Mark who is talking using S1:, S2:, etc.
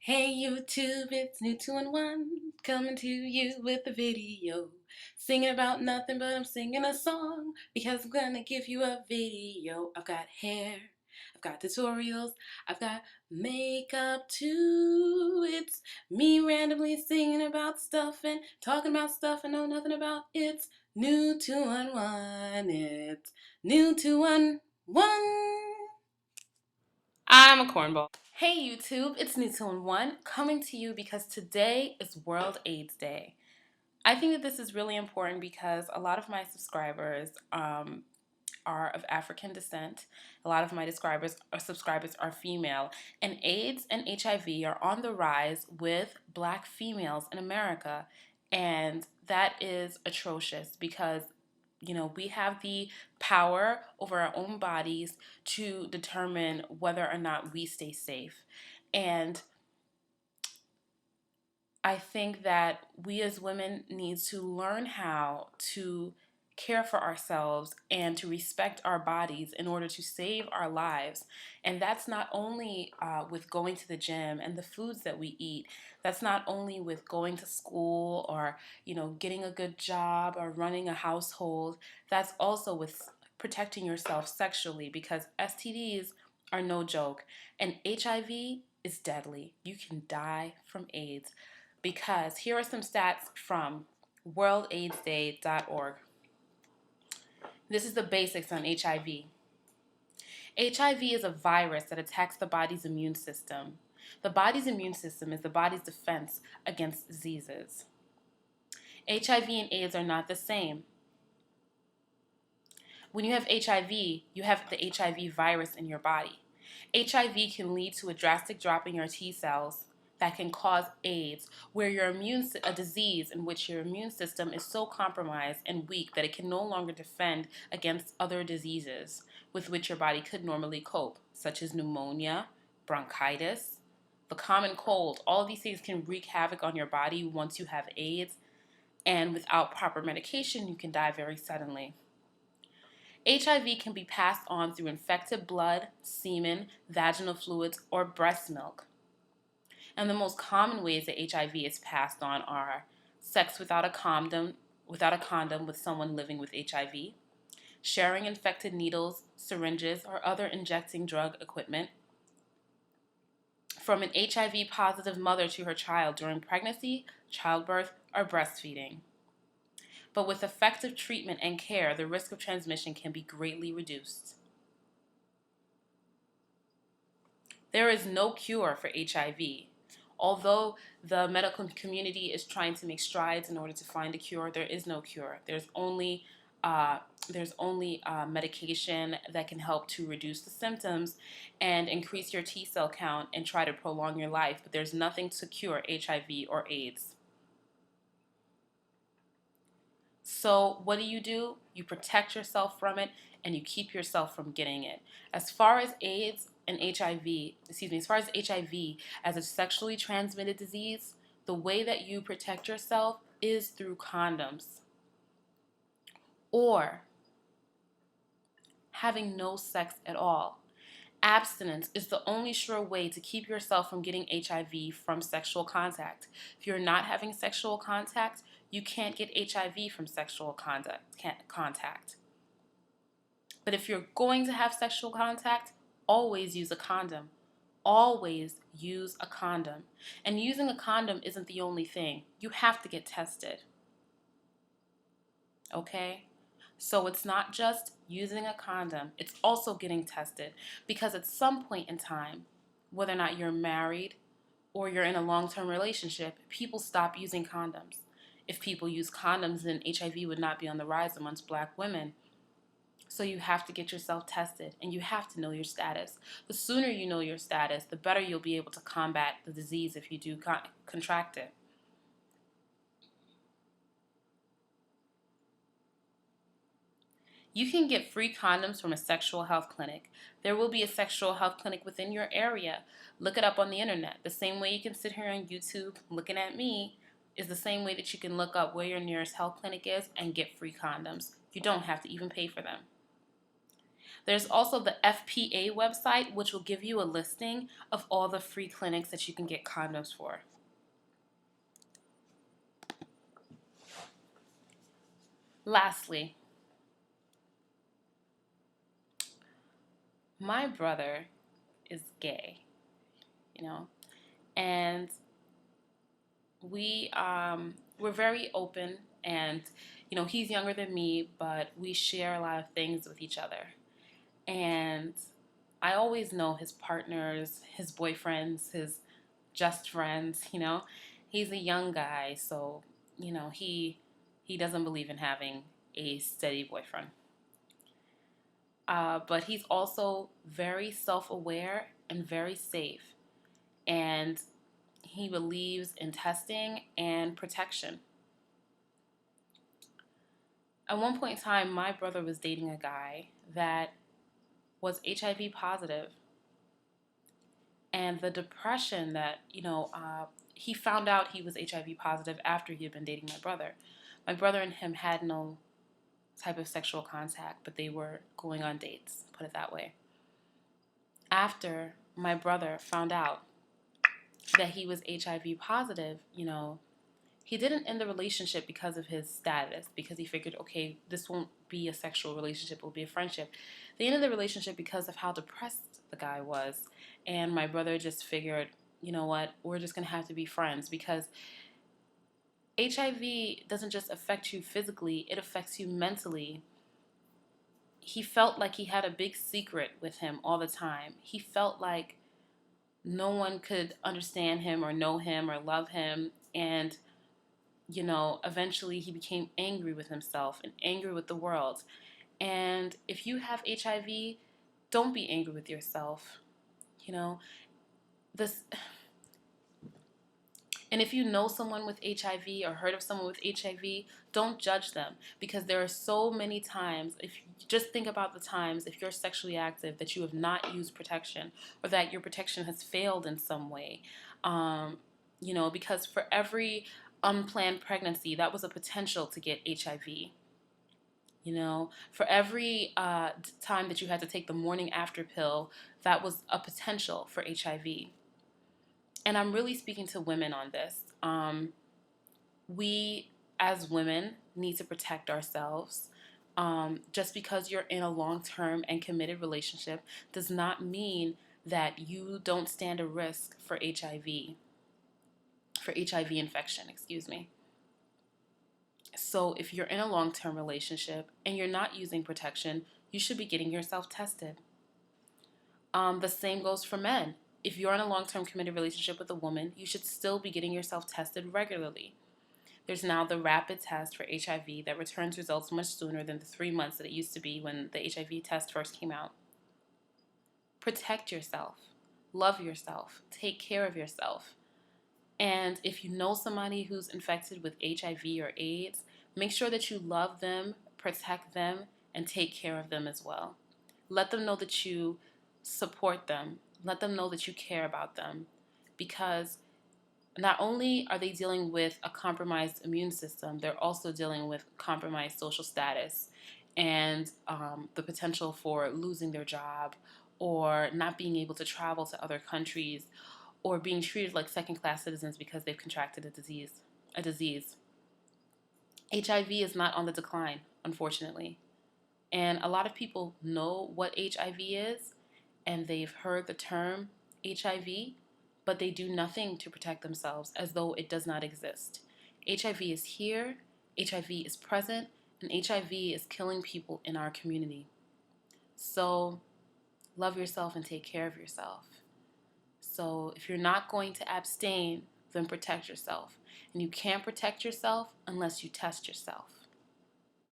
S1: Hey YouTube, it's New 2 and 1 coming to you with a video. Singing about nothing, but I'm singing a song because I'm gonna give you a video. I've got hair, I've got tutorials, I've got makeup too. It's me randomly singing about stuff and talking about stuff I know nothing about. It's New 2 and 1. It's New 2 and 1. I'm a cornball. Hey YouTube, it's New 2 and 1 coming to you because today is World AIDS Day. I think that this is really important because a lot of my subscribers are of African descent. A lot of my subscribers are female, and AIDS and HIV are on the rise with black females in America, and that is atrocious because we have the power over our own bodies to determine whether or not we stay safe. And I think that we as women need to learn how to care for ourselves and to respect our bodies in order to save our lives. And that's not only with going to the gym and the foods that we eat. That's not only with going to school or, getting a good job or running a household. That's also with protecting yourself sexually because STDs are no joke. And HIV is deadly. You can die from AIDS because here are some stats from worldaidsday.org. This is the basics on HIV. HIV is a virus that attacks the body's immune system. The body's immune system is the body's defense against diseases. HIV and AIDS are not the same. When you have HIV, you have the HIV virus in your body. HIV can lead to a drastic drop in your T cells that can cause AIDS, where a disease in which your immune system is so compromised and weak that it can no longer defend against other diseases with which your body could normally cope, such as pneumonia, bronchitis, the common cold. All of these things can wreak havoc on your body once you have AIDS, and without proper medication, you can die very suddenly. HIV can be passed on through infected blood, semen, vaginal fluids, or breast milk. And the most common ways that HIV is passed on are sex without a condom with someone living with HIV, sharing infected needles, syringes, or other injecting drug equipment, from an HIV positive mother to her child during pregnancy, childbirth, or breastfeeding. But with effective treatment and care, the risk of transmission can be greatly reduced. There is no cure for HIV. Although the medical community is trying to make strides in order to find a cure, there is no cure. Uh, there's only medication that can help to reduce the symptoms and increase your T cell count and try to prolong your life. But there's nothing to cure HIV or AIDS. So what do? You protect yourself from it and you keep yourself from getting it. As far as AIDS and HIV, as far as HIV as a sexually transmitted disease, the way that you protect yourself is through condoms or having no sex at all. Abstinence is the only sure way to keep yourself from getting HIV from sexual contact. If you're not having sexual contact, you can't get HIV from sexual contact. But if you're going to have sexual contact, always use a condom. Always use a condom. And using a condom isn't the only thing. You have to get tested. Okay? So it's not just using a condom, it's also getting tested. Because at some point in time, whether or not you're married or you're in a long-term relationship, people stop using condoms. If people use condoms, then HIV would not be on the rise amongst black women. So you have to get yourself tested and you have to know your status. The sooner you know your status, the better you'll be able to combat the disease if you do contract it. You can get free condoms from a sexual health clinic. There will be a sexual health clinic within your area. Look it up on the internet. The same way you can sit here on YouTube looking at me is the same way that you can look up where your nearest health clinic is and get free condoms. You don't have to even pay for them. There's also the FPA website, which will give you a listing of all the free clinics that you can get condoms for. Lastly, my brother is gay, and we're very open, and he's younger than me, but we share a lot of things with each other. And I always know his partners, his boyfriends, his just friends. He's a young guy, so he doesn't believe in having a steady boyfriend. But he's also very self-aware and very safe, and he believes in testing and protection. At one point in time, my brother was dating a guy that was HIV positive. And the depression that, he found out he was HIV positive after he had been dating my brother. My brother and him had no type of sexual contact, but they were going on dates, put it that way. After my brother found out that he was HIV positive, he didn't end the relationship because of his status, because he figured, okay, this won't be a sexual relationship, it will be a friendship. They ended the relationship because of how depressed the guy was. And my brother just figured, you know what, we're just going to have to be friends, because HIV doesn't just affect you physically, it affects you mentally. He felt like he had a big secret with him all the time. He felt like no one could understand him or know him or love him. And eventually he became angry with himself and angry with the world. And if you have HIV, don't be angry with yourself. This. And if you know someone with HIV or heard of someone with HIV, don't judge them, because there are so many times, if you just think about the times, if you're sexually active, that you have not used protection, or that your protection has failed in some way. Because for every unplanned pregnancy, that was a potential to get HIV. For every time that you had to take the morning after pill, that was a potential for HIV. And I'm really speaking to women on this. We, as women, need to protect ourselves. Just because you're in a long-term and committed relationship does not mean that you don't stand a risk for HIV infection, excuse me. So if you're in a long-term relationship and you're not using protection, you should be getting yourself tested. The same goes for men. If you're in a long-term committed relationship with a woman, you should still be getting yourself tested regularly. There's now the rapid test for HIV that returns results much sooner than the 3 months that it used to be when the HIV test first came out. Protect yourself. Love yourself. Take care of yourself. And if you know somebody who's infected with HIV or AIDS, make sure that you love them, protect them, and take care of them as well. Let them know that you support them. Let them know that you care about them, because not only are they dealing with a compromised immune system, they're also dealing with compromised social status and the potential for losing their job, or not being able to travel to other countries, or being treated like second-class citizens because they've contracted a disease. HIV is not on the decline, unfortunately. And a lot of people know what HIV is, and they've heard the term HIV, but they do nothing to protect themselves, as though it does not exist. HIV is here, HIV is present, and HIV is killing people in our community. So love yourself and take care of yourself. So if you're not going to abstain, then protect yourself. And you can't protect yourself unless you test yourself.